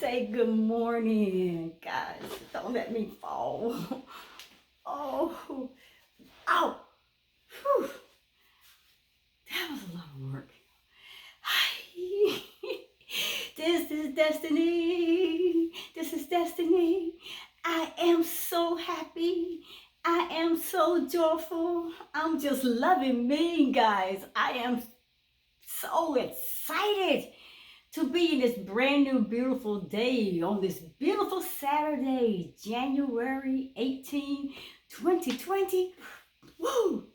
Say good morning, guys. Don't let me fall. Oh, ow. Whew. That was a lot of work. Hi. This is destiny. This is destiny. I am so happy. I am so joyful. I'm just loving me, guys. I am so excited to be in this brand new beautiful day on this beautiful Saturday, January 18, 2020. Woo!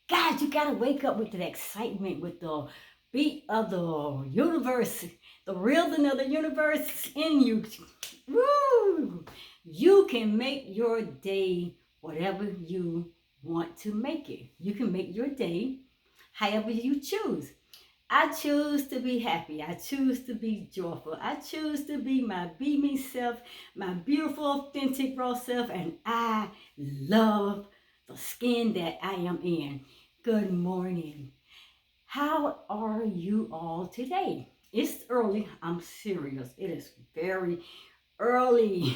Guys, you gotta wake up with the excitement, with the beat of the universe, the rhythm of the universe in you. Woo! You can make your day whatever you want to make it. You can make your day however you choose. I choose to be happy. I choose to be joyful. I choose to be my beaming self, my beautiful, authentic, raw self, and I love the skin that I am in. Good morning. How are you all today? It's early. I'm serious. It is very early.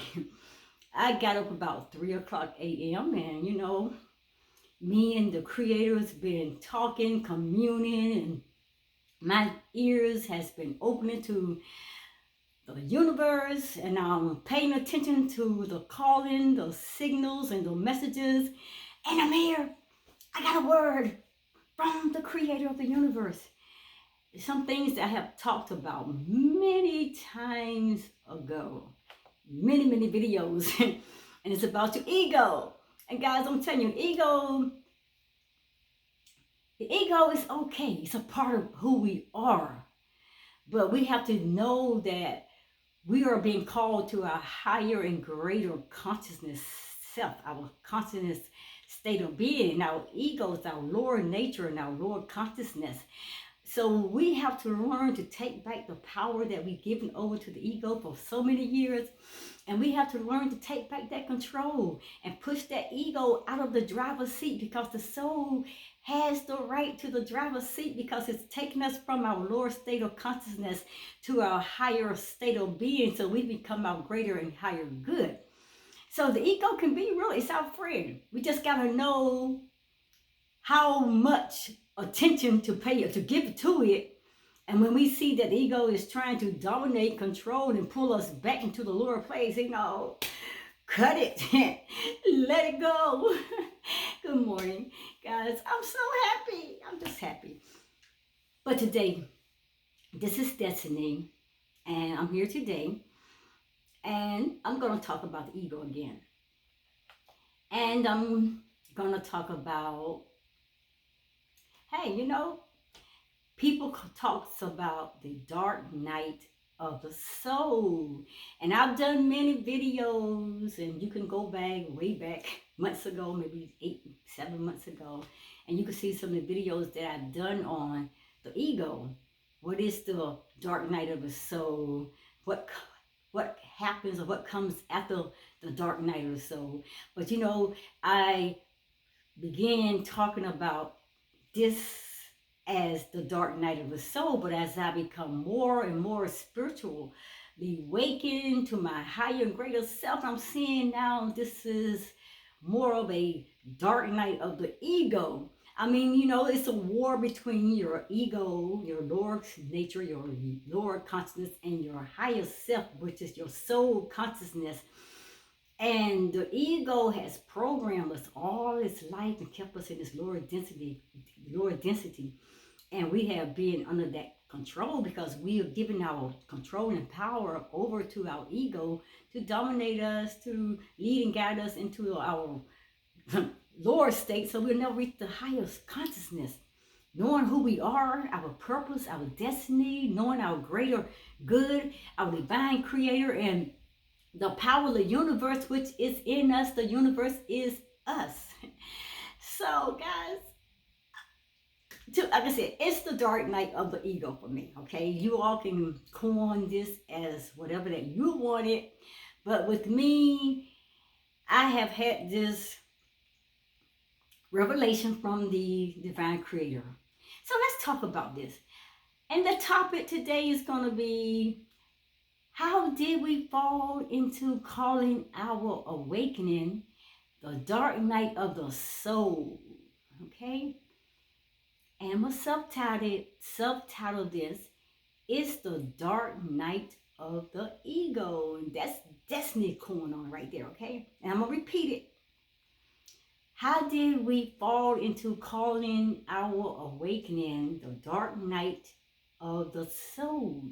I got up about 3 o'clock a.m. and me and the creators been talking, communing, and my ears has been opening to the universe, and I'm paying attention to the calling, the signals, and the messages. And I'm here. I got a word from the creator of the universe. Some things that I have talked about many times ago, many videos, and it's about your ego. And guys, I'm telling you, the ego is okay. It's a part of who we are. But we have to know that we are being called to a higher and greater consciousness self, our consciousness state of being. Our ego is our lower nature and our lower consciousness. So we have to learn to take back the power that we've given over to the ego for so many years. And we have to learn to take back that control and push that ego out of the driver's seat, because the soul has the right to the driver's seat, because it's taking us from our lower state of consciousness to our higher state of being, so we become our greater and higher good. So the ego can be really, it's our friend. We just got to know how much attention to pay it, to give to it. And when we see that the ego is trying to dominate, control, and pull us back into the lower place, cut it. Let it go. Good morning, guys. I'm so happy. I'm just happy. But today, this is Destiny, and I'm here today, and I'm going to talk about the ego again. And I'm going to talk about, hey, people talks about the dark night of the soul. And I've done many videos, and you can go back, way back, months ago, maybe 7 months ago, and you can see some of the videos that I've done on the ego. What is the dark night of the soul? What happens, or what comes after the dark night of the soul? But I began talking about this as the dark night of the soul, but as I become more and more spiritually awakened to my higher and greater self, I'm seeing now this is more of a dark night of the ego. I mean, it's a war between your ego, your lower nature, your lower consciousness, and your higher self, which is your soul consciousness. And the ego has programmed us all its life and kept us in this lower density. And we have been under that control, because we are giving our control and power over to our ego to dominate us, to lead and guide us into our lower state, so we'll never reach the highest consciousness. Knowing who we are, our purpose, our destiny, knowing our greater good, our divine creator, and the power of the universe, which is in us. The universe is us. So, guys, like I said, it's the dark night of the ego for me, okay? You all can coin this as whatever that you want it. But with me, I have had this revelation from the divine creator. So let's talk about this. And the topic today is going to be, How did we fall into calling our awakening the dark night of the soul? Okay? And I'm going to subtitle this, It's the Dark Night of the Ego. And that's destiny going on right there, okay? And I'm going to repeat it. How did we fall into calling our awakening the dark night of the soul?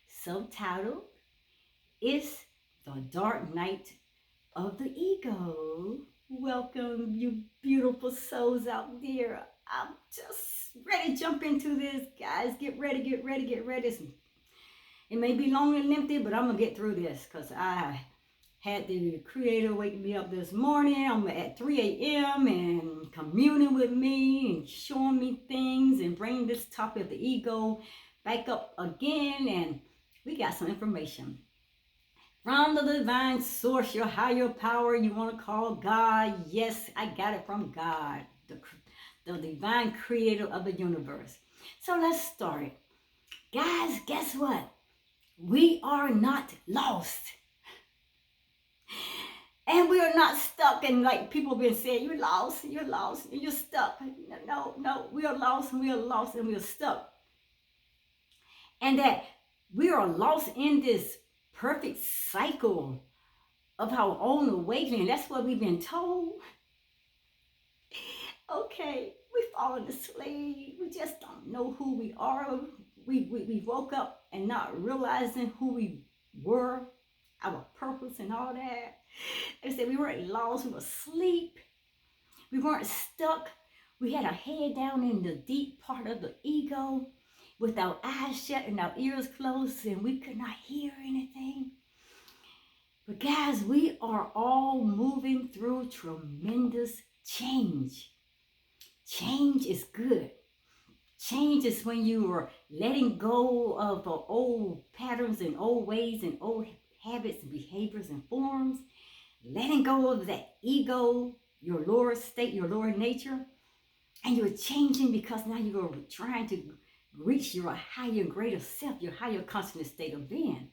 Subtitle, It's the Dark Night of the Ego. Welcome, you beautiful souls out there. I'm just ready to jump into this, guys. Get ready, get ready, get ready. It may be long and lengthy, but I'm going to get through this because I had the Creator wake me up this morning. I'm at 3 a.m. and communing with me and showing me things and bringing this topic of the ego back up again. And we got some information from the divine source, your higher power, you want to call God. Yes, I got it from God, the divine creator of the universe. So let's start it. Guys, guess what? We are not lost. And we are not stuck, and like people have been saying, you're lost, and you're stuck. No, we are lost, and we are lost, and we are stuck. And that we are lost in this perfect cycle of our own awakening. That's what we've been told. Okay, we've fallen asleep. We just don't know who we are. We woke up and not realizing who we were, our purpose and all that. They said we weren't lost, we were asleep. We weren't stuck. We had our head down in the deep part of the ego with our eyes shut and our ears closed, and we could not hear anything. But guys, we are all moving through tremendous change. Change is good. Change is when you are letting go of old patterns and old ways and old habits and behaviors and forms, letting go of that ego, your lower state, your lower nature, and you're changing because now you're trying to reach your higher, greater self, your higher consciousness state of being.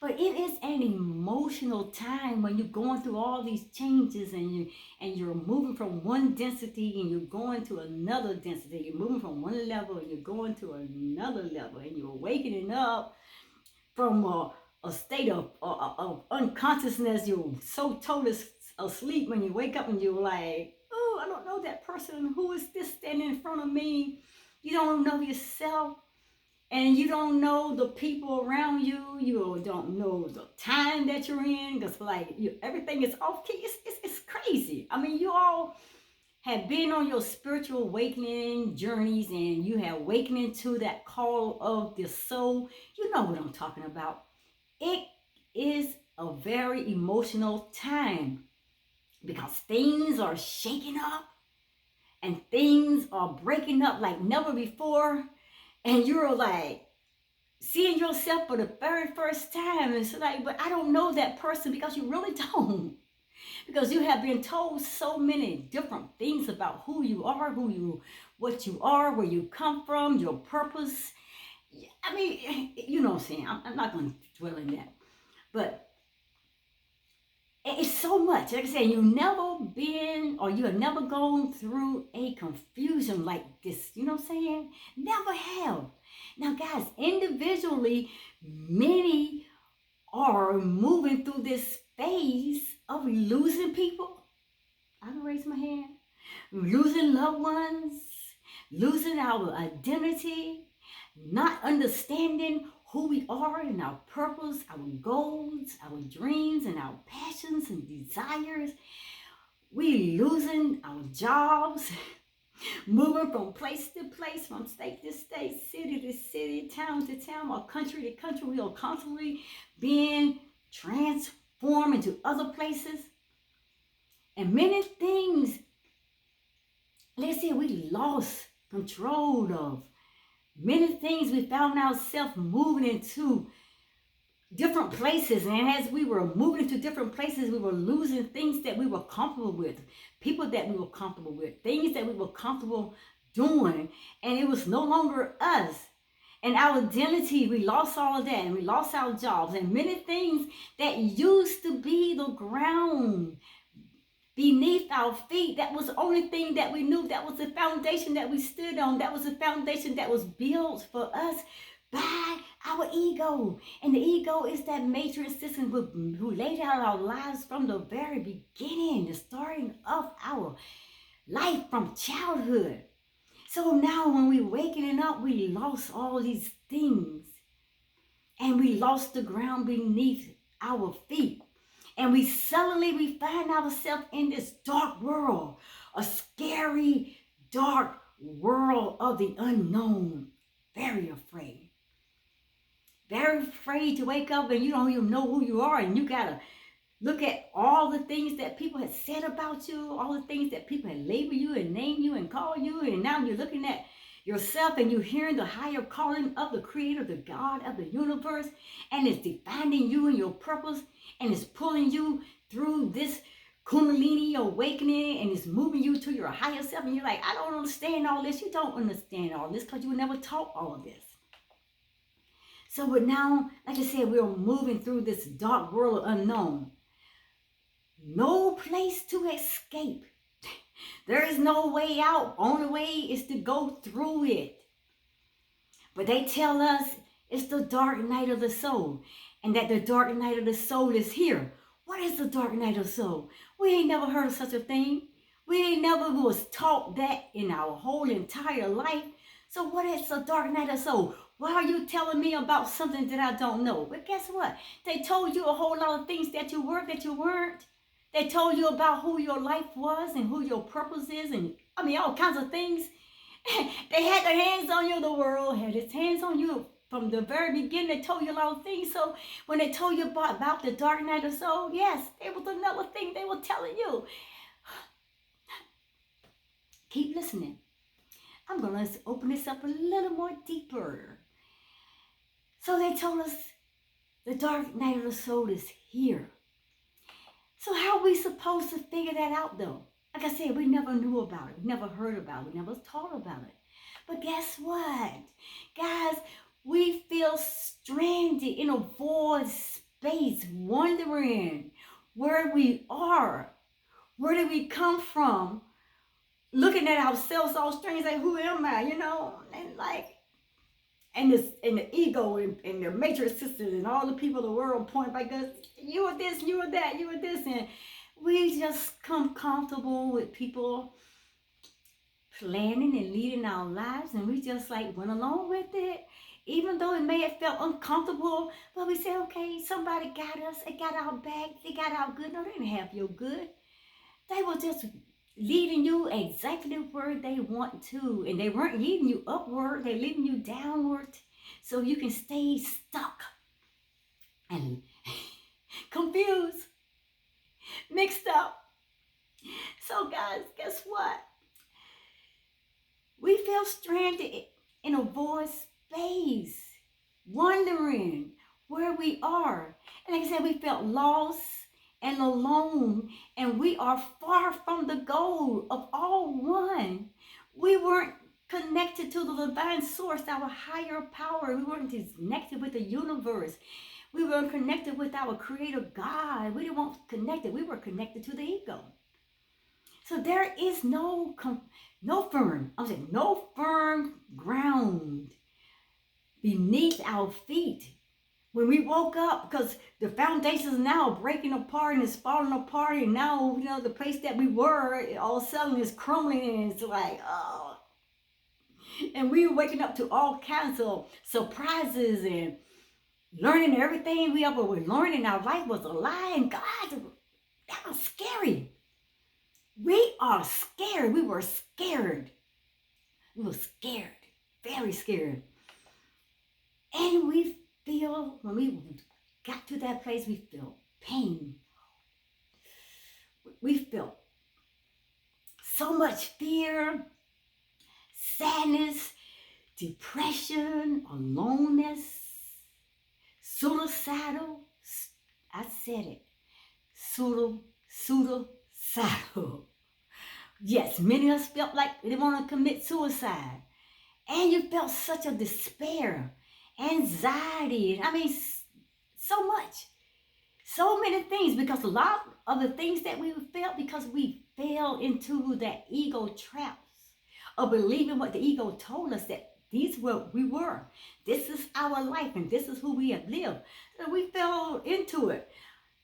But it is an emotional time when you're going through all these changes and you're moving from one density and you're going to another density. You're moving from one level and you're going to another level, and you're waking up from a state of unconsciousnness. You're so totally asleep when you wake up and you're like, oh, I don't know that person. Who is this standing in front of me? You don't know yourself, and you don't know the people around you. You don't know the time that you're in, because everything is off key. It's crazy. I mean, you all have been on your spiritual awakening journeys, and you have awakened to that call of the soul. You know what I'm talking about. It is a very emotional time because things are shaking up and things are breaking up like never before. And you're like seeing yourself for the very first time. It's like, but I don't know that person, because you really don't. Because you have been told so many different things about who you are, what you are, where you come from, your purpose. I mean, you know what I'm saying. I'm not going to dwell in that. But it's so much. Like I said, you've never been, or you have never gone through a confusion like this. You know what I'm saying? Never have. Now, guys, individually, many are moving through this phase of losing people. I can raise my hand. Losing loved ones, losing our identity, not understanding who we are and our purpose, our goals, our dreams, and our passions and desires. We losing our jobs, moving from place to place, from state to state, city to city, town to town, or country to country. We are constantly being transformed into other places. And many things, let's say, we lost control of. Many things we found ourselves moving into different places. And as we were moving to different places, we were losing things that we were comfortable with, people that we were comfortable with, things that we were comfortable doing. And it was no longer us. And our identity, we lost all of that, and we lost our jobs and many things that used to be the ground beneath our feet. That was the only thing that we knew. That was the foundation that we stood on. That was the foundation that was built for us by our ego. And the ego is that matrix system who laid out our lives from the very beginning, the starting of our life from childhood. So now when we waking up, we lost all these things. And we lost the ground beneath our feet. And we find ourselves in this dark world, a scary, dark world of the unknown. Very afraid. Very afraid to wake up and you don't even know who you are, and you gotta look at all the things that people had said about you, all the things that people had labeled you and named you and called you, and now you're looking at yourself and you're hearing the higher calling of the creator, the God of the universe, and it's defining you and your purpose, and it's pulling you through this kundalini awakening, and it's moving you to your higher self, and you're like, I don't understand all this. You don't understand all this because you were never taught all of this. So we're now, like I said, we're moving through this dark world of unknown. No place to escape. There is no way out. Only way is to go through it. But they tell us it's the dark night of the soul, and that the dark night of the soul is here. What is the dark night of the soul? We ain't never heard of such a thing. We ain't never was taught that in our whole entire life. So what is the dark night of the soul? Why are you telling me about something that I don't know? But guess what? They told you a whole lot of things that you were, that you weren't. They told you about who your life was and who your purpose is, and all kinds of things. They had their hands on you. The world had its hands on you from the very beginning. They told you a lot of things. So when they told you about the dark night of the soul, yes, it was another thing they were telling you. Keep listening. I'm going to open this up a little more deeper. So they told us the dark night of the soul is here. So how are we supposed to figure that out, though? Like I said, we never knew about it. We never heard about it. We never taught about it. But guess what? Guys, we feel stranded in a void space, wondering where we are. Where did we come from? Looking at ourselves all strange, like, who am I? And like, and the ego and the matrix sisters and all the people in the world point like us, you are this, you are that, you are this, and we just come comfortable with people planning and leading our lives, and we just like went along with it, even though it may have felt uncomfortable. But we said, okay, somebody got us, they got our back, they got our good. No, they didn't have your good. They were just leading you exactly where they want to, and they weren't leading you upward, they're leading you downward, so you can stay stuck and confused, mixed up. So guys, guess what? We feel stranded in a void space, wondering where we are. And like I said, we felt lost and alone, and we are far from the goal of all one. We weren't connected to the divine source, our higher power. We weren't connected with the universe. We weren't connected with our creator God. We weren't connected. We were connected to the ego. So there is no firm ground beneath our feet. When we woke up, because the foundation is now breaking apart and it's falling apart, and now, the place that we were, all of a sudden is crumbling, and it's like, oh. And we were waking up to all kinds of surprises and learning everything we ever were learning. Our life was a lie, and God, that was scary. We are scared. We were scared. We were scared, very scared. And when we got to that place, we felt pain. We felt so much fear, sadness, depression, aloneness, suicidal. I said it. Suicidal. Yes, many of us felt like they want to commit suicide. And you felt such a despair, anxiety. I mean, so much. So many things, because a lot of the things that we felt, because we fell into that ego traps of believing what the ego told us, that these were we were. This is our life and this is who we have lived. So we fell into it.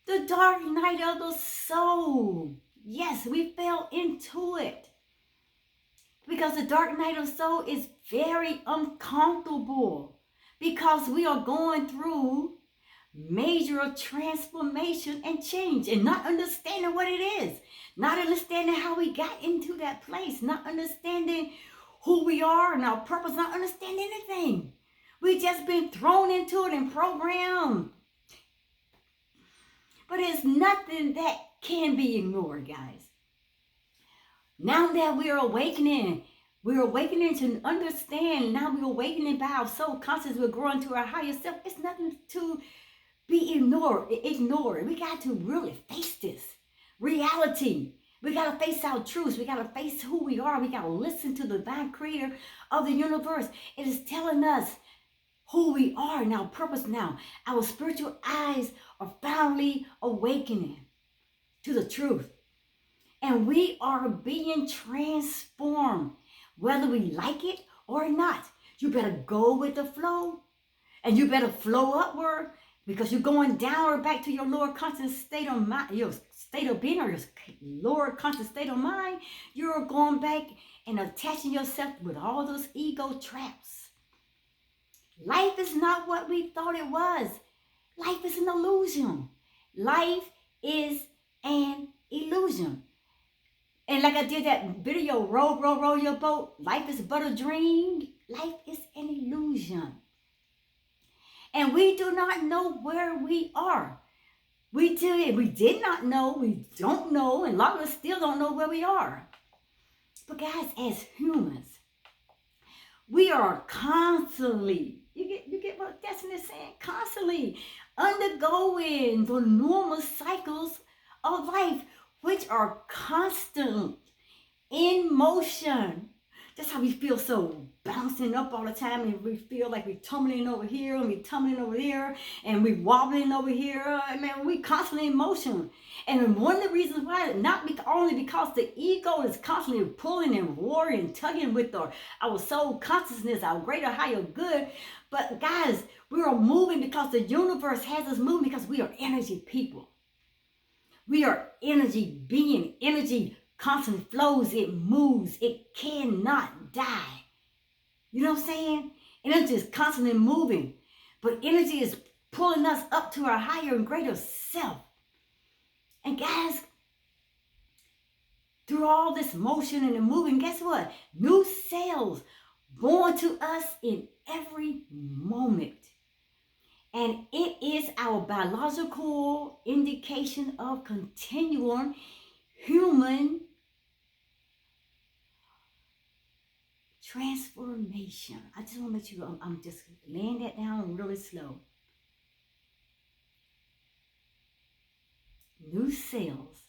The dark night of the soul. Yes, we fell into it. Because the dark night of the soul is very uncomfortable. Because we are going through major transformation and change and not understanding what it is, not understanding how we got into that place, not understanding who we are and our purpose, not understanding anything. We just been thrown into it and programmed. But it's nothing that can be ignored, guys. Now that we're awakening to understand. Now we're awakening by our soul conscious. We're growing to our higher self. It's nothing to be ignored. We got to really face this reality. We got to face our truths. We got to face who we are. We got to listen to the divine creator of the universe. It is telling us who we are and our purpose now. Our spiritual eyes are finally awakening to the truth. And we are being transformed, whether we like it or not. You better go with the flow, and you better flow upward, because you're going downward back to your lower conscious state of mind, your state of being, or your lower conscious state of mind. You're going back and attaching yourself with all those ego traps. Life is not what we thought it was. Life is an illusion. Life is an illusion. And like I did that video, row, row, row your boat. Life is but a dream. Life is an illusion. And we do not know where we are. We did not know, we don't know, and a lot of us still don't know where we are. But guys, as humans, we are constantly, you get what Destiny is saying? Constantly undergoing the normal cycles of life, which are constant in motion. That's how we feel so bouncing up all the time, and we feel like we're tumbling over here and we're tumbling over there and we're wobbling over here. I mean, we're constantly in motion. And one of the reasons why, only because the ego is constantly pulling and roaring and tugging with our soul consciousness, our greater higher good. But guys, we are moving because the universe has us moving, because we are energy people. We are energy being. Energy constantly flows, it moves, it cannot die. You know what I'm saying? Energy is constantly moving, but energy is pulling us up to our higher and greater self. And guys, through all this motion and the moving, guess what? New cells born to us in every moment. And it is our biological indication of continuum human transformation. I just want to let you go. I'm just laying that down really slow. New cells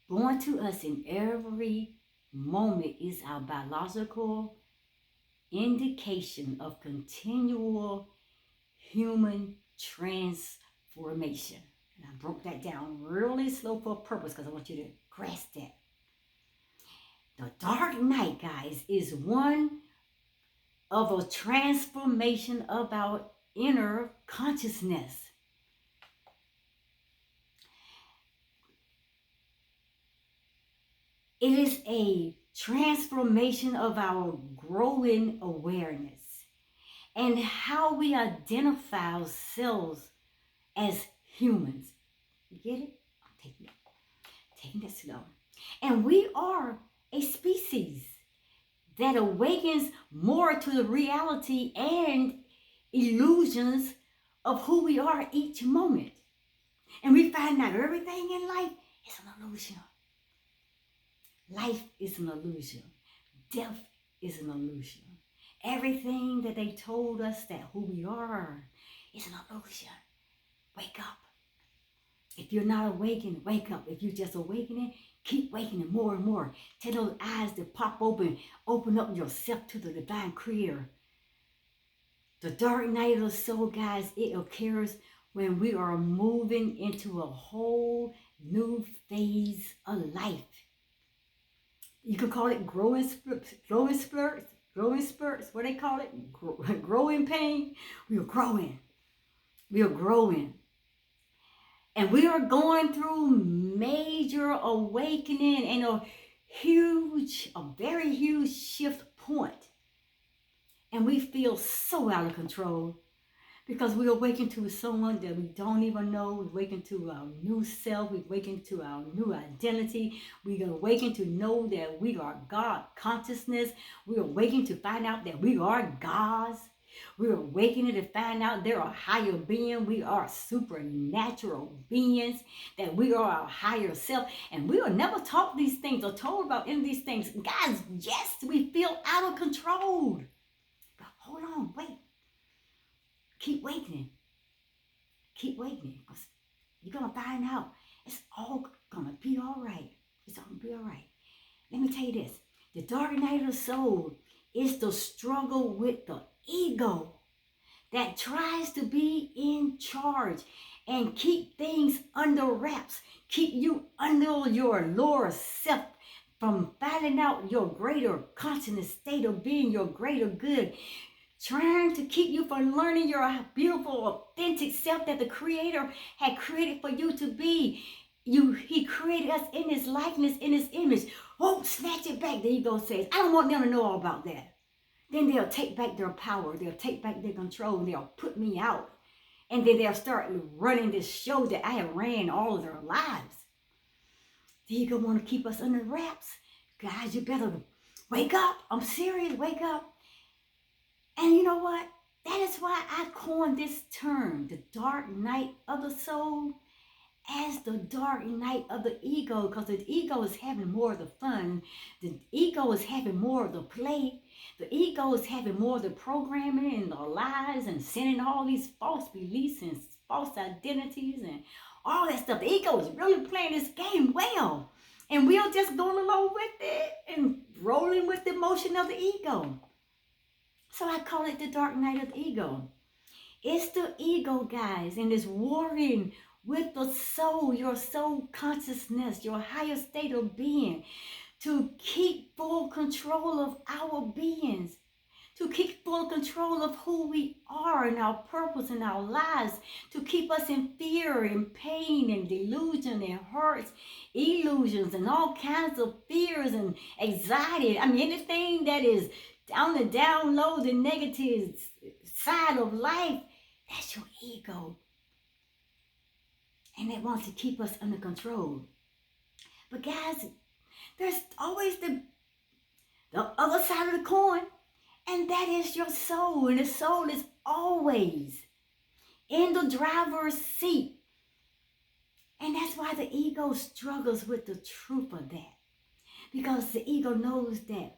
born to us in every moment is our biological indication of continual human transformation. And I broke that down really slow for a purpose, because I want you to grasp that. The dark night, guys, is one of a transformation of our inner consciousness. It is a transformation of our growing awareness and how we identify ourselves as humans. You get it? I'm taking that slow. And we are a species that awakens more to the reality and illusions of who we are each moment. And we find out everything in life is an illusion. Life is an illusion. Death is an illusion. Everything that they told us that who we are is an illusion. Wake up. If you're not awakened, wake up. If you're just awakening, Keep waking more and more. Tell those eyes to pop open. Open up yourself to the divine creator. The dark night of the soul, guys, it occurs when we are moving into a whole new phase of life. You can call it growing spurts, what they call it, growing pain. We are growing. We are growing. And we are going through major awakening and a very huge shift point. And we feel so out of control because we awaken to someone that we don't even know. We awaken to our new self. We awaken to our new identity. We awaken to know that we are God consciousness. We awaken to find out that we are gods. We're awakening to find out there are higher beings. We are supernatural beings, that we are our higher self. And we were never taught these things or told about any of these things. Guys, yes, we feel out of control. But hold on, wait. Keep awakening. Keep awakening. Because you're going to find out it's all going to be all right. It's all going to be all right. Let me tell you this. The dark night of the soul is the struggle with the ego that tries to be in charge and keep things under wraps, keep you under your lower self from finding out your greater consciousness state of being, your greater good, trying to keep you from learning your beautiful, authentic self that the Creator had created for you to be. He created us in His likeness, in His image. Oh, snatch it back, the ego says. I don't want them to know all about that. Then they'll take back their power. They'll take back their control. They'll put me out. And then they'll start running this show that I have ran all of their lives. The ego want to keep us under wraps. Guys, you better wake up. I'm serious. Wake up. And you know what? That is why I coined this term, the dark night of the soul, as the dark night of the ego, because the ego is having more of the fun. The ego is having more of the play. The ego is having more of the programming and the lies and sending all these false beliefs and false identities and all that stuff. The ego is really playing this game well. And we're just going along with it and rolling with the motion of the ego. So I call it the dark night of the ego. It's the ego, guys, and it's warring with the soul, your soul consciousness, your higher state of being, to keep full control of our beings, to keep full control of who we are and our purpose in our lives, to keep us in fear and pain and delusion and hurts, illusions and all kinds of fears and anxiety. I mean, anything that is on the down low, the negative side of life, that's your ego. And it wants to keep us under control. But guys, there's always the other side of the coin, and that is your soul. And the soul is always in the driver's seat. And that's why the ego struggles with the truth of that. Because the ego knows that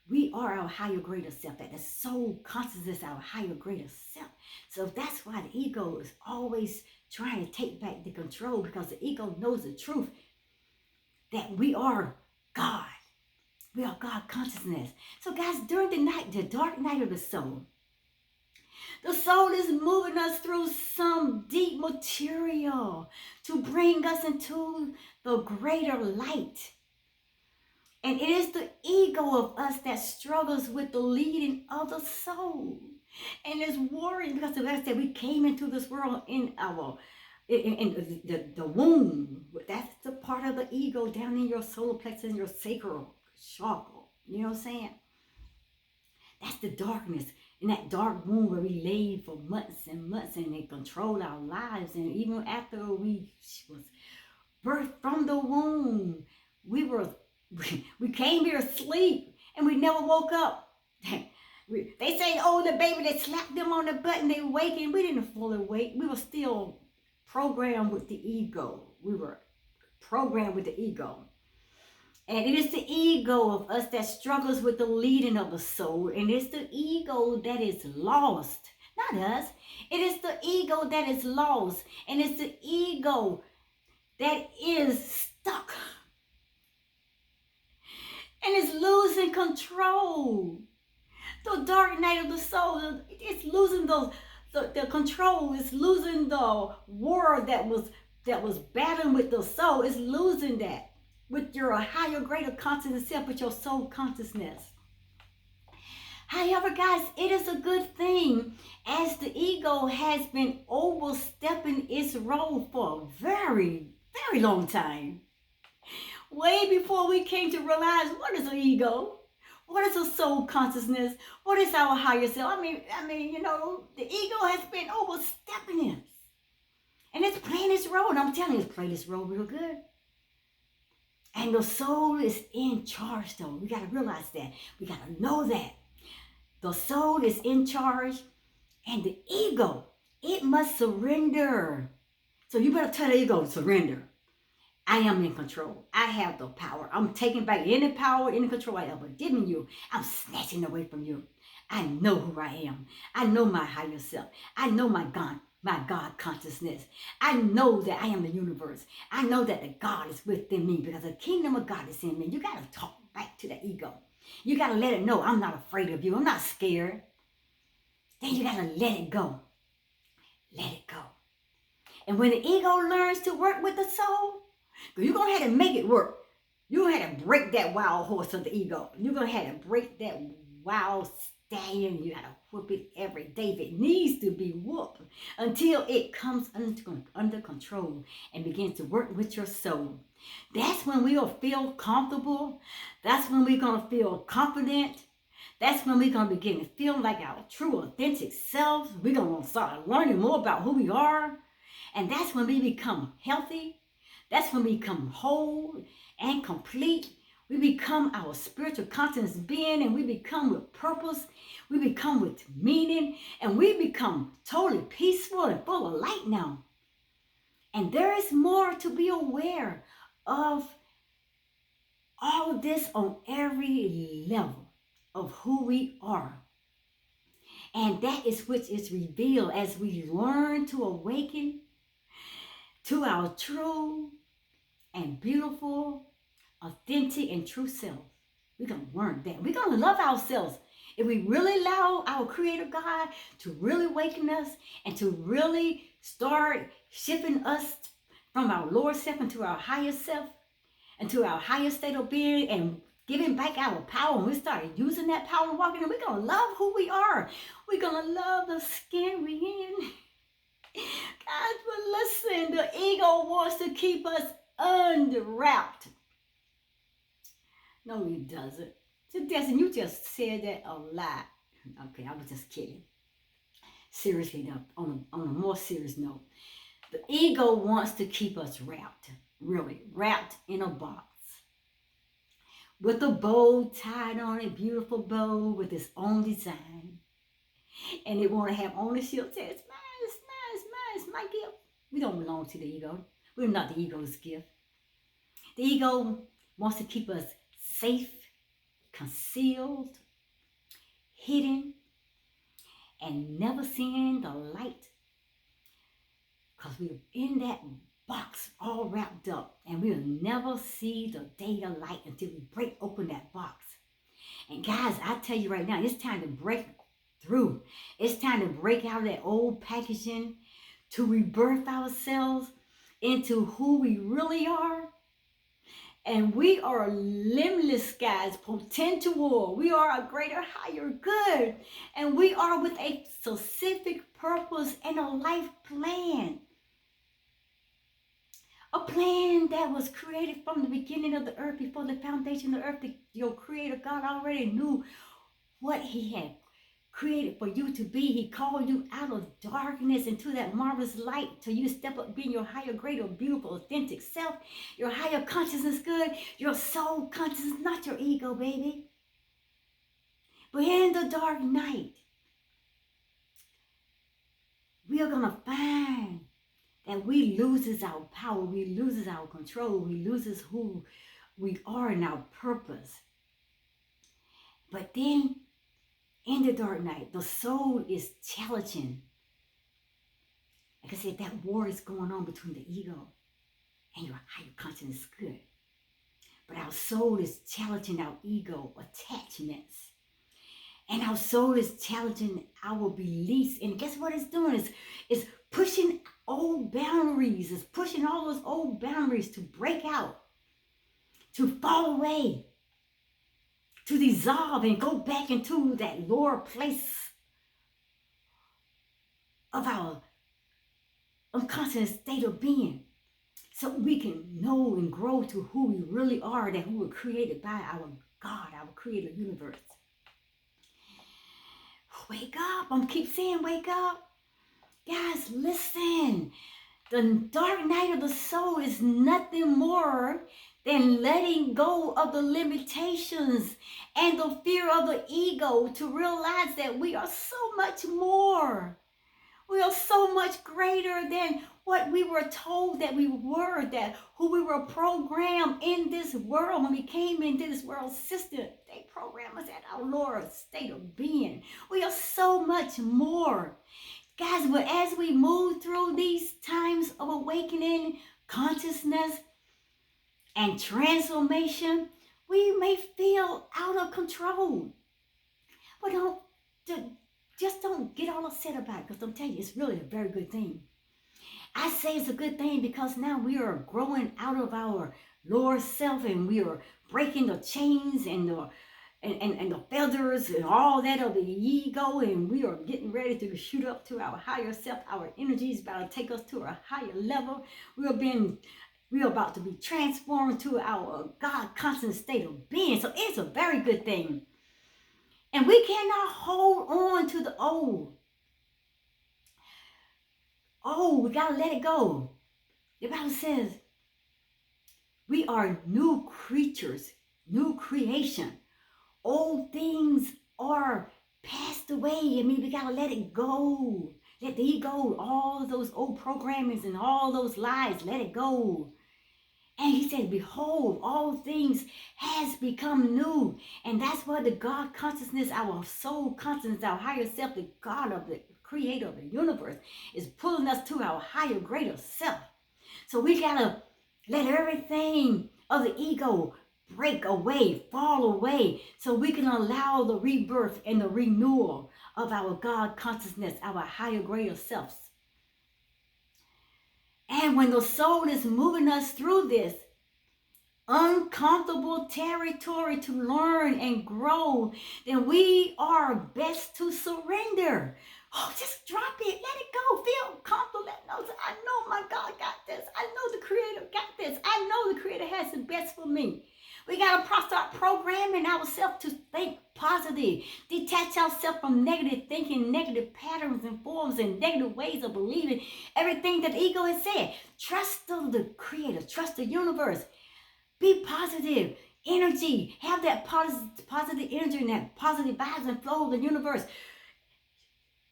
we are our higher, greater self, that the soul consciousness is our higher, greater self. So that's why the ego is always trying to take back the control, because the ego knows the truth that we are God. We are God consciousness. So guys, during the night, the dark night of the soul is moving us through some deep material to bring us into the greater light. And it is the ego of us that struggles with the leading of the soul. And it's worrying because, like I said, we came into this world in the womb. That's the part of the ego down in your solar plexus and your sacral chakra. You know what I'm saying? That's the darkness. In that dark womb where we laid for months and months, and they controlled our lives. And even after we was birthed from the womb, we came here asleep and we never woke up. They say, oh, the baby, they slapped them on the butt and they wake, and we didn't fully wake. We were still programmed with the ego. We were programmed with the ego. And it is the ego of us that struggles with the leading of the soul. And it's the ego that is lost. Not us. It is the ego that is lost. And it's the ego that is stuck and it's losing control. The dark night of the soul, it's losing the control. It's losing the war that was battling with the soul. It's losing that with your higher, greater consciousness self, with your soul consciousness. However, guys, it is a good thing as the ego has been overstepping its role for a very, very long time. Way before we came to realize what is an ego, what is a soul consciousness, what is our higher self. The ego has been overstepping us. And it's playing its role. And I'm telling you, it's playing its role real good. And the soul is in charge, though. We got to realize that. We got to know that. The soul is in charge, and the ego, it must surrender. So you better tell the ego to surrender. I am in control. I have the power. I'm taking back any power, any control I ever given you. I'm snatching away from you. I know who I am. I know my higher self. I know my God consciousness. I know that I am the universe. I know that the God is within me because the kingdom of God is in me. You got to talk back to the ego. You got to let it know, I'm not afraid of you. I'm not scared. Then you got to let it go. Let it go. And when the ego learns to work with the soul, you're going to have to make it work. You're going to have to break that wild horse of the ego. You're going to have to break that wild stallion. You got to whoop it every day. If it needs to be whooped until it comes under control and begins to work with your soul. That's when we'll feel comfortable. That's when we're going to feel confident. That's when we're going to begin to feel like our true, authentic selves. We're going to start learning more about who we are. And that's when we become healthy. That's when we become whole and complete. We become our spiritual conscious being, and we become with purpose. We become with meaning, and we become totally peaceful and full of light now. And there is more to be aware of all of this on every level of who we are. And that is which is revealed as we learn to awaken to our true and beautiful, authentic, and true self. We're going to learn that. We're going to love ourselves. If we really allow our Creator God to really awaken us and to really start shifting us from our lower self into our higher self, into our higher state of being, and giving back our power, and we start using that power and walking, and we're going to love who we are. We're going to love the skin we're in. Guys, but listen, the ego wants to keep us unwrapped. No, he doesn't. So, Destin, you just said that a lot. Okay, I was just kidding. Seriously, now, on a more serious note, the ego wants to keep us wrapped, really, wrapped in a box. With a bow tied on it, beautiful bow with its own design. And it want to have ownership. Say, it's mine, it's mine, it's mine, it's my gift. We don't belong to the ego. We're not the ego's gift. The ego wants to keep us safe, concealed, hidden, and never seeing the light. Because we're in that box all wrapped up, and we'll never see the day of light until we break open that box. And guys, I tell you right now, it's time to break through. It's time to break out of that old packaging, to rebirth ourselves into who we really are. And we are limitless, guys, potential. We are a greater, higher good. And we are with a specific purpose and a life plan. A plan that was created from the beginning of the earth, before the foundation of the earth. Your Creator God already knew what He had created for you to be. He called you out of darkness into that marvelous light, so you step up being your higher, greater, beautiful, authentic self, your higher consciousness good, your soul consciousness, not your ego, baby. But in the dark night, we are going to find that we loses our power, we loses our control, we loses who we are and our purpose. But then, in the dark night, the soul is challenging. Like I said, that war is going on between the ego and your higher consciousness good. but our soul is challenging our ego attachments. And our soul is challenging our beliefs. And guess what it's doing? It's pushing old boundaries. It's pushing all those old boundaries to break out, to fall away, to dissolve and go back into that lower place of our unconscious state of being, so we can know and grow to who we really are, that who were created by our God, our creator universe. Wake up. I'm keep saying wake up. Guys, listen. The dark night of the soul is nothing more than letting go of the limitations and the fear of the ego to realize that we are so much more. We are so much greater than what we were told that we were, that who we were programmed in this world. When we came into this world system, they programmed us at our lower state of being. We are so much more. Guys, but as we move through these times of awakening, consciousness, and transformation, we may feel out of control. But just don't get all upset about it, because I'm telling you, it's really a very good thing. I say it's a good thing because now we are growing out of our lower self, and we are breaking the chains and the feathers and all that of the ego, and we are getting ready to shoot up to our higher self. Our energy is about to take us to a higher level. We are about to be transformed to our God constant state of being. So it's a very good thing. And we cannot hold on to the old. Oh, we got to let it go. The Bible says we are new creatures, new creation. Old things are passed away. I mean, we got to let it go. Let the ego, all of those old programmings and all those lies, let it go. And he said, behold, all things has become new. And that's why the God consciousness, our soul consciousness, our higher self, the God of the creator of the universe, is pulling us to our higher, greater self. So we got to let everything of the ego break away, fall away, so we can allow the rebirth and the renewal of our God consciousness, our higher, greater selves. And when the soul is moving us through this uncomfortable territory to learn and grow, then we are best to surrender. Oh, just drop it. Let it go. Feel comfortable. Let it know. I know my God got this. I know the Creator got this. I know the Creator has the best for me. We got to start programming ourselves to think positive. Detach ourselves from negative thinking, negative patterns and forms, and negative ways of believing. Everything that the ego has said. Trust the Creator. Trust the universe. Be positive. Energy. Have that positive energy and that positive vibes and flow of the universe.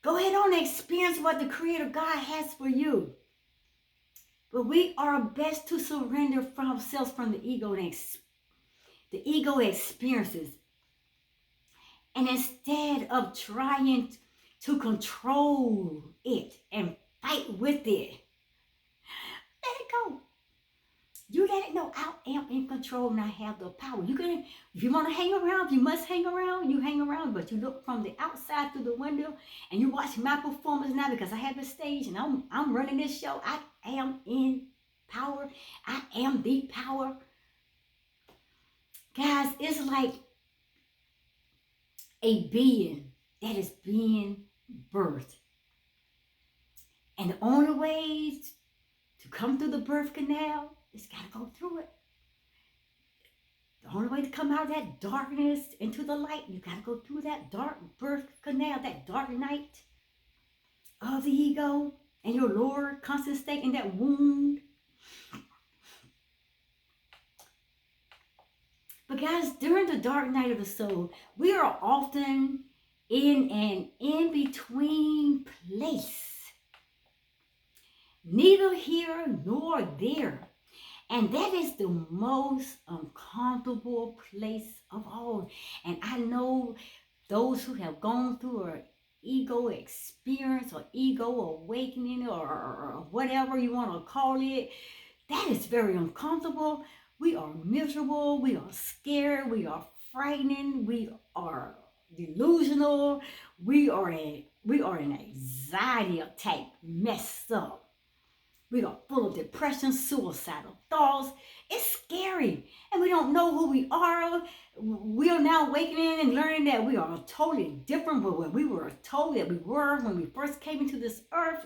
Go ahead on and experience what the Creator God has for you. But we are best to surrender from ourselves from the ego and the ego experiences. And instead of trying to control it and fight with it, let it go. You let it know, I am in control and I have the power. You can, if you want to hang around, if you must hang around, you hang around. But you look from the outside through the window and you watch my performance now, because I have a stage and I'm running this show. I am in power. I am the power. Guys, it's like a being that is being birthed. And the only way to come through the birth canal is got to go through it. The only way to come out of that darkness into the light, you got to go through that dark birth canal, that dark night of the ego and your lower conscious state in that wound. But guys, during the dark night of the soul, we are often in an in-between place. Neither here nor there. And that is the most uncomfortable place of all. And I know those who have gone through an ego experience or ego awakening or whatever you want to call it, that is very uncomfortable. We are miserable, we are scared, we are frightened, we are delusional, we are an anxiety attack, messed up. We are full of depression, suicidal thoughts. It's scary. And we don't know who we are. We are now awakening and learning that we are totally different from what we were told that we were when we first came into this earth.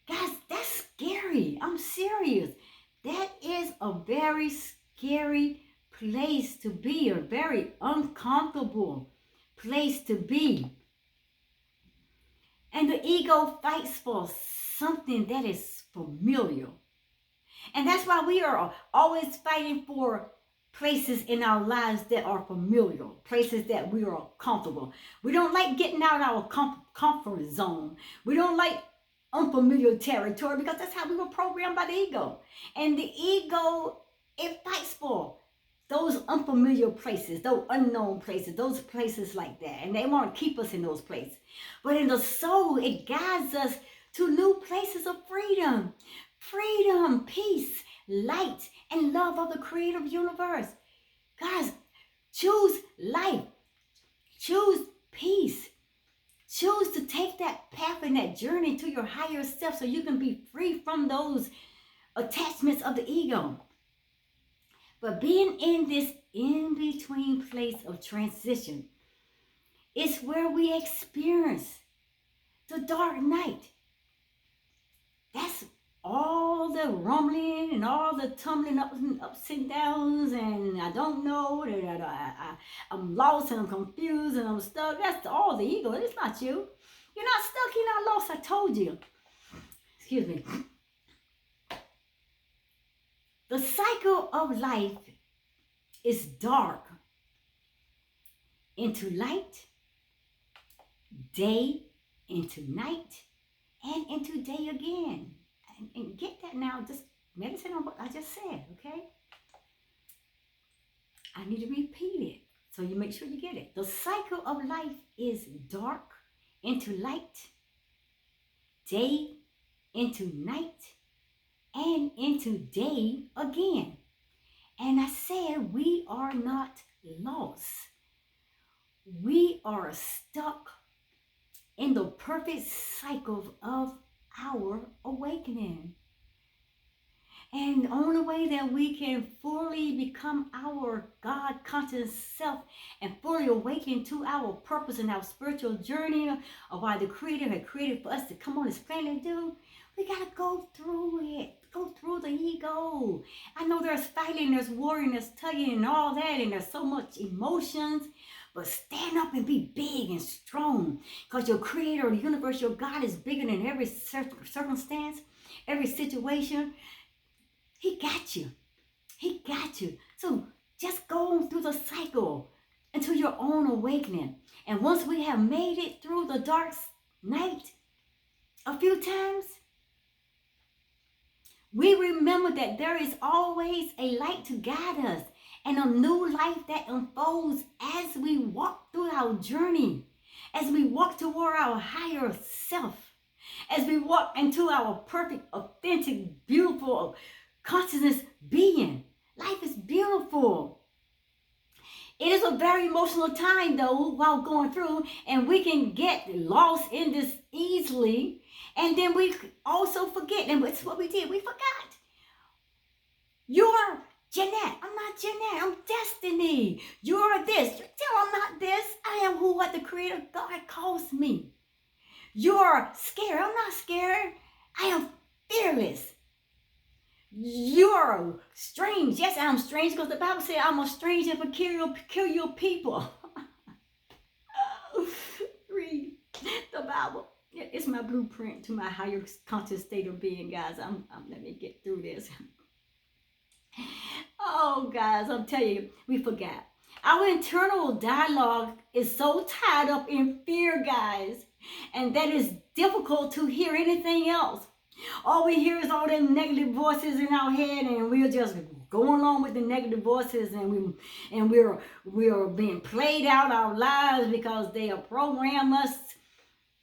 Guys, that's scary. I'm serious. That is a very scary place to be, a very uncomfortable place to be. And the ego fights for something that is familiar. And that's why we are always fighting for places in our lives that are familiar, places that we are comfortable. We don't like getting out of our comfort zone. We don't like unfamiliar territory because that's how we were programmed by the ego. And the ego, it fights for those unfamiliar places, those unknown places, those places like that. And they want to keep us in those places. But in the soul, it guides us to new places of freedom. Freedom, peace, light, and love of the creative universe. Guys, choose life. Choose peace. Choose to take that path and that journey to your higher self so you can be free from those attachments of the ego. But being in this in-between place of transition is where we experience the dark night. That's all the rumbling and all the tumbling ups and downs, and I don't know, I'm lost and I'm confused and I'm stuck. That's all the ego. It's not you. You're not stuck, you're not lost. I told you. Excuse me. The cycle of life is dark into light, day into night, and into day again. And get that now. Just meditate on what I just said, okay? I need to repeat it so you make sure you get it. The cycle of life is dark into light, day into night, and into day again. And I said we are not lost. We are stuck in the perfect cycle of our awakening. And the only way that we can fully become our God conscious self and fully awaken to our purpose and our spiritual journey of why the Creator had created for us to come on this planet to do, we got to go through it. Go through the ego. I know there's fighting, there's warring, there's tugging and all that, and there's so much emotions. But stand up and be big and strong, because your Creator, the universe, your God is bigger than every circumstance, every situation. He got you. He got you. So just go on through the cycle until your own awakening. And once we have made it through the dark night a few times, we remember that there is always a light to guide us and a new life that unfolds as we walk through our journey, as we walk toward our higher self, as we walk into our perfect, authentic, beautiful consciousness being. Life is beautiful. It is a very emotional time though while going through, and we can get lost in this easily, and then we also forget, and it's what we did, we forgot. You're Jeanette. I'm not Jeanette. I'm Destiny. You're this. You tell I'm not this. I am who what the Creator God calls me. You're scared. I'm not scared. I am fearless. You're strange. Yes, I'm strange because the Bible said I'm a strange and peculiar people. Read the Bible. It's my blueprint to my higher conscious state of being, guys. Let me get through this. Oh, guys, I'm telling you, we forgot. Our internal dialogue is so tied up in fear, guys, and that is difficult to hear anything else. All we hear is all the negative voices in our head, and we're just going along with the negative voices, and we're being played out our lives because they are programmed us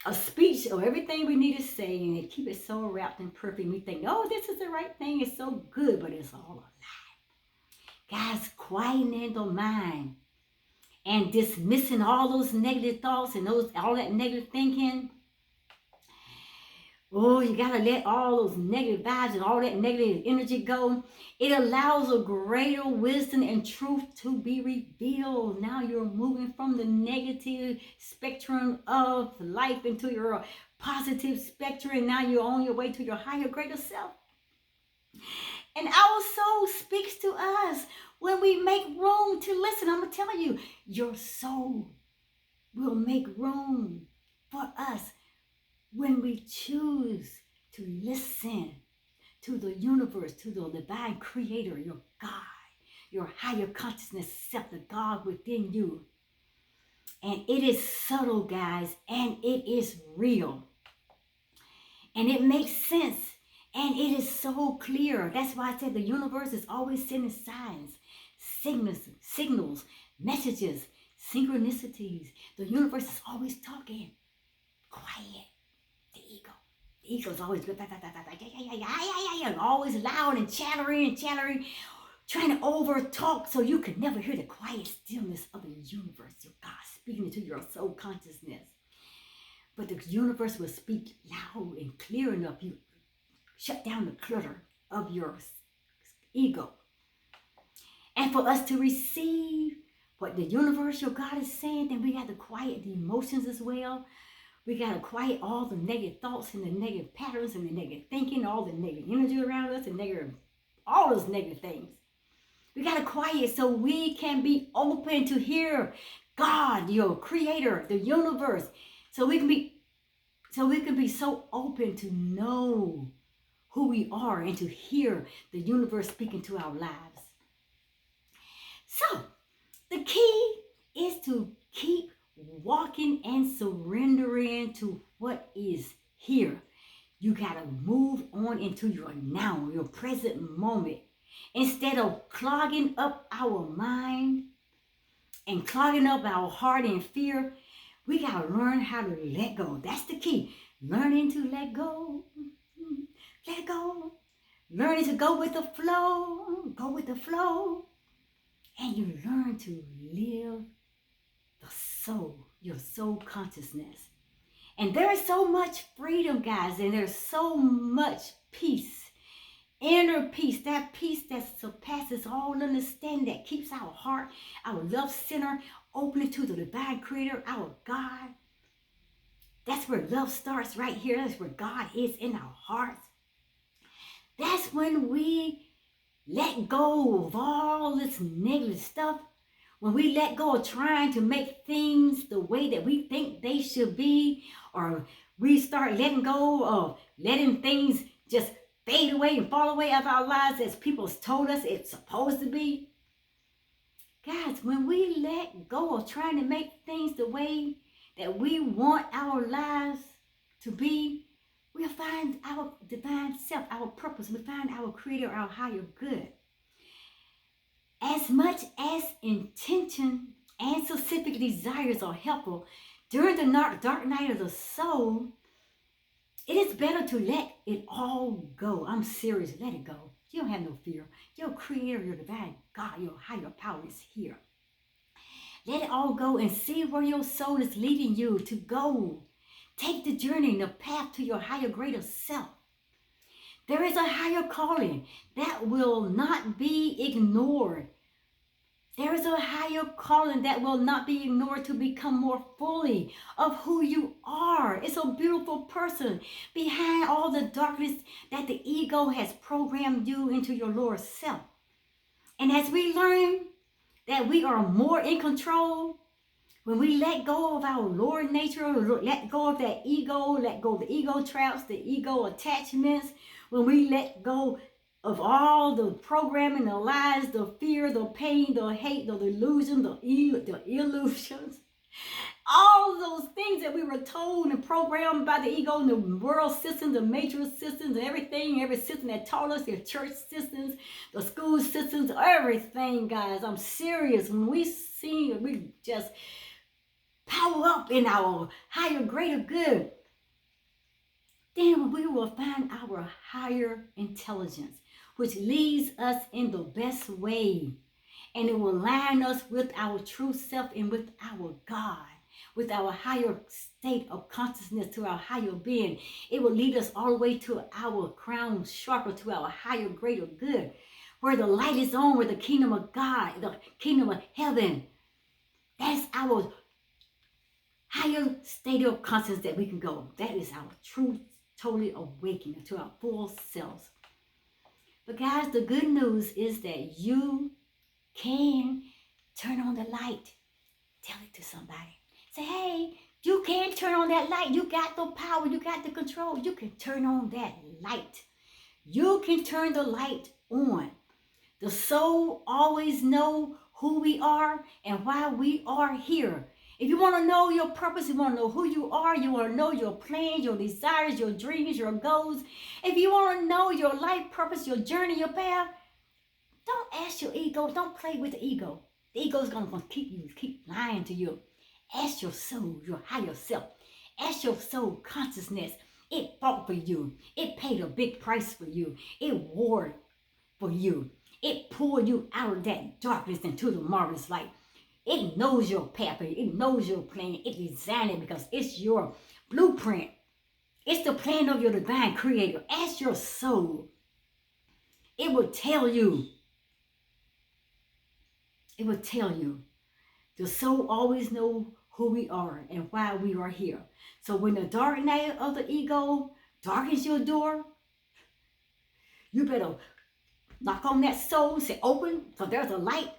a speech or everything we need to say, and they keep it so wrapped and perfect. We think, oh, this is the right thing, it's so good, but it's all a lie. Guys, quietening the mind and dismissing all those negative thoughts and all that negative thinking. Oh, you gotta let all those negative vibes and all that negative energy go. It allows a greater wisdom and truth to be revealed. Now you're moving from the negative spectrum of life into your positive spectrum, and now you're on your way to your higher, greater self. And our soul speaks to us when we make room to listen. I'm telling you, your soul will make room for us when we choose to listen to the universe, to the divine creator, your God, your higher consciousness self, the God within you. And it is subtle, guys, and it is real. And it makes sense. And it is so clear. That's why I said the universe is always sending signs, signals, messages, synchronicities. The universe is always talking. Quiet. The ego. The ego is always always loud and chattering, trying to over talk so you can never hear the quiet stillness of the universe, your God speaking into your soul consciousness. But the universe will speak loud and clear enough. You shut down the clutter of your ego. And for us to receive what the universe, your God is saying, then we got to quiet the emotions as well. We got to quiet all the negative thoughts and the negative patterns and the negative thinking, all the negative energy around us and all those negative things. We got to quiet so we can be open to hear God, your creator, the universe. So we can be so open to know who we are and to hear the universe speaking to our lives. So the key is to keep walking and surrendering to what is here. You got to move on into your now, your present moment. Instead of clogging up our mind and clogging up our heart in fear, we got to learn how to let go. That's the key. Learning to let go. Let go. Learning to go with the flow. Go with the flow. And you learn to live the soul, your soul consciousness. And there is so much freedom, guys, and there's so much peace, inner peace that surpasses all understanding, that keeps our heart, our love center open to the divine creator, our God. That's where love starts, right here. That's where God is in our hearts. That's when we let go of all this negative stuff. When we let go of trying to make things the way that we think they should be, or we start letting go of letting things just fade away and fall away of our lives as people told us it's supposed to be. Guys, when we let go of trying to make things the way that we want our lives to be, we'll find our divine self, our purpose. We find our creator, our higher good. As much as intention and specific desires are helpful during the dark night of the soul, it is better to let it all go. I'm serious. Let it go. You don't have no fear. Your creator, your divine God, your higher power is here. Let it all go and see where your soul is leading you to go. Take the journey, the path to your higher, greater self. There is a higher calling that will not be ignored. There is a higher calling that will not be ignored to become more fully of who you are. It's a beautiful person behind all the darkness that the ego has programmed you into your lower self. And as we learn that we are more in control, when we let go of our lower nature, let go of that ego, let go of the ego traps, the ego attachments, when we let go of all the programming, the lies, the fear, the pain, the hate, the delusion, the illusions, all those things that we were told and programmed by the ego and the world system, the matrix systems, every system that taught us, the church systems, the school systems, everything, guys. I'm serious. When we just power up in our higher, greater good, then we will find our higher intelligence, which leads us in the best way And it will line us with our true self and with our God, with our higher state of consciousness, to our higher being. It will lead us all the way to our crown chakra, to our higher, greater good, where the light is on, where the kingdom of God, the kingdom of heaven, that's our higher state of consciousness that we can go. That is our true, totally awakening to our full selves. But guys, the good news is that you can turn on the light. Tell it to somebody. Say, hey, you can turn on that light. You got the power. You got the control. You can turn on that light. You can turn the light on. The soul always know who we are and why we are here. If you want to know your purpose, you want to know who you are, you want to know your plans, your desires, your dreams, your goals. If you want to know your life purpose, your journey, your path, don't ask your ego. Don't play with the ego. The ego is going to keep lying to you. Ask your soul, your higher self. Ask your soul consciousness. It fought for you. It paid a big price for you. It warred for you. It pulled you out of that darkness into the marvelous light. It knows your path. It knows your plan. It designed it because it's your blueprint. It's the plan of your divine creator. Ask your soul. It will tell you. It will tell you. The soul always knows who we are and why we are here. So when the dark night of the ego darkens your door, you better knock on that soul, say open, so there's a light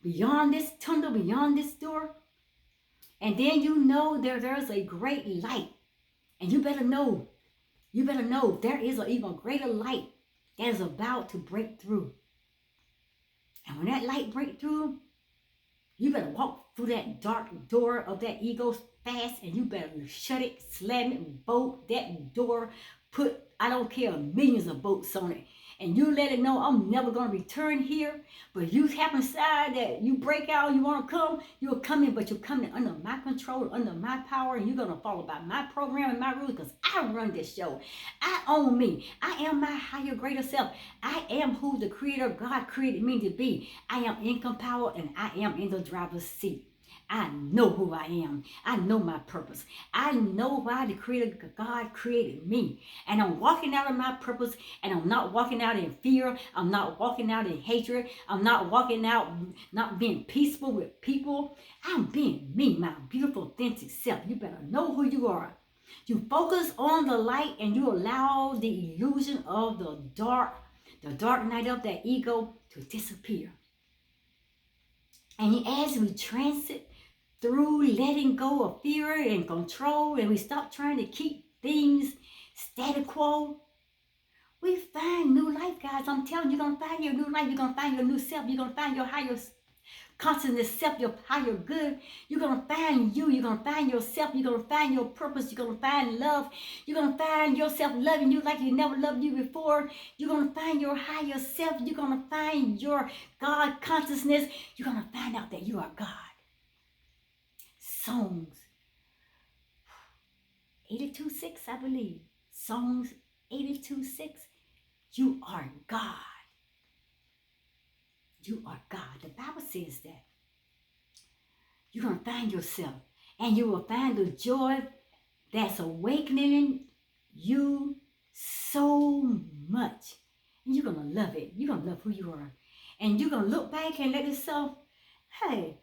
beyond this tunnel, beyond this door. And then you know there's a great light. And you better know there is an even greater light that is about to break through. And when that light breaks through, you better walk through that dark door of that ego fast, and you better shut it, slam it, bolt that door, put, I don't care, millions of bolts on it. And you let it know, I'm never going to return here. But you happen to decide that you break out, you want to come, you'll come in, but you're coming under my control, under my power, and you're going to follow by my program and my rules, because I run this show. I own me. I am my higher, greater self. I am who the creator God created me to be. I am in power, and I am in the driver's seat. I know who I am. I know my purpose. I know why the creator God created me. And I'm walking out of my purpose, and I'm not walking out in fear. I'm not walking out in hatred. I'm not walking out not being peaceful with people. I'm being me, my beautiful, authentic self. You better know who you are. You focus on the light, and you allow the illusion of the dark night of that ego to disappear. And as we transit through letting go of fear and control, and we stop trying to keep things status quo, we find new life, guys. I'm telling you, you're going to find your new life. You're going to find your new self. You're going to find your higher consciousness self, your higher good. You're going to find you. You're going to find yourself. You're going to find your purpose. You're going to find love. You're going to find yourself loving you like you never loved you before. You're going to find your higher self. You're going to find your God consciousness. You're going to find out that you are God. Songs 82:6, I believe. Songs 82:6. You are God. You are God. The Bible says that. You're going to find yourself, and you will find the joy that's awakening you so much. And you're going to love it. You're going to love who you are. And you're going to look back and let yourself, hey,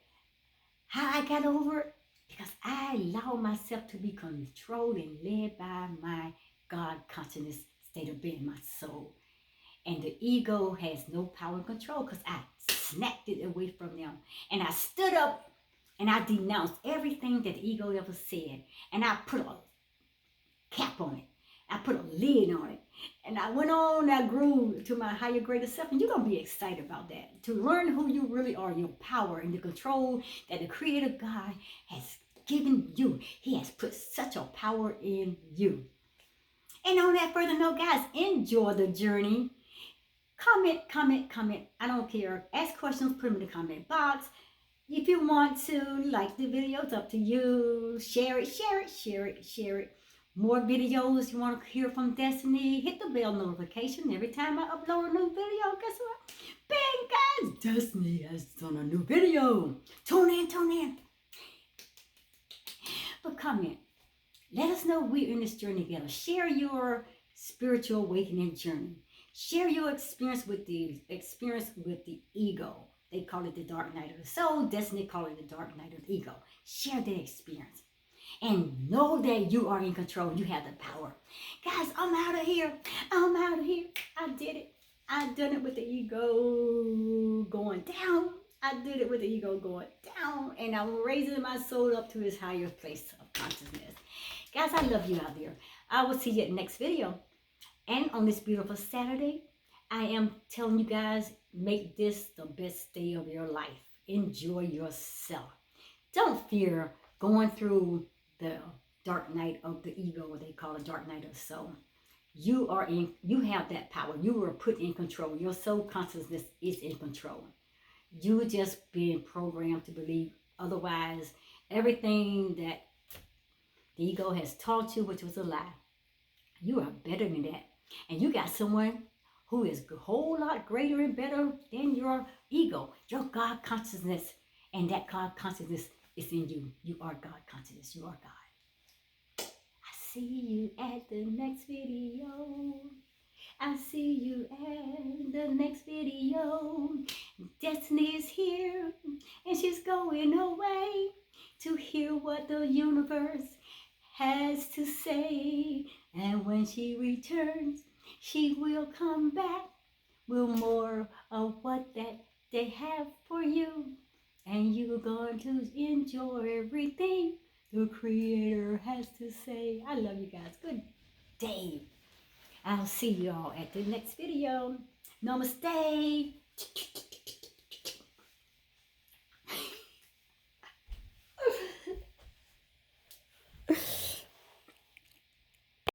how I got over it? Because I allow myself to be controlled and led by my God consciousness state of being, my soul. And the ego has no power and control, because I snapped it away from them. And I stood up and I denounced everything that the ego ever said. And I put a cap on it. I put a lid on it. And I went on, I grew to my higher, greater self. And you're going to be excited about that. To learn who you really are, your power and the control that the Creator God has given you. He has put such a power in you. And on that further note, guys, enjoy the journey. Comment. I don't care. Ask questions, put them in the comment box. If you want to like the video, it's up to you. Share it. more videos you want to hear from Destiny, hit the bell notification every time I upload a new video. Guess what? Bang, guys! Destiny has done a new video. Tune in, tune in. But comment. Let us know we're in this journey together. Share your spiritual awakening journey. Share your experience with the ego. They call it the dark night of the soul. Destiny call it the dark night of the ego. Share the experience. And know that you are in control. You have the power. Guys, I'm out of here. I'm out of here. I did it. I done it with the ego going down. I did it with the ego going down. And I'm raising my soul up to its higher place of consciousness. Guys, I love you out there. I will see you at the next video. And on this beautiful Saturday, I am telling you guys, make this the best day of your life. Enjoy yourself. Don't fear going through the dark night of the ego, what they call a dark night of the soul. You have that power. You were put in control. Your soul consciousness is in control. You just being programmed to believe otherwise. Everything that the ego has taught you, which was a lie. You are better than that. And you got someone who is a whole lot greater and better than your ego, your God consciousness. And that God consciousness is in you. You are God consciousness. You are God. I see you at the next video. I see you at the next video. Destiny is here and she's going away to hear what the universe has to say. And when she returns, she will come back with more of what that they have for you. And you're going to enjoy everything the Creator has to say. I love you guys. Good day. I'll see you all at the next video. Namaste.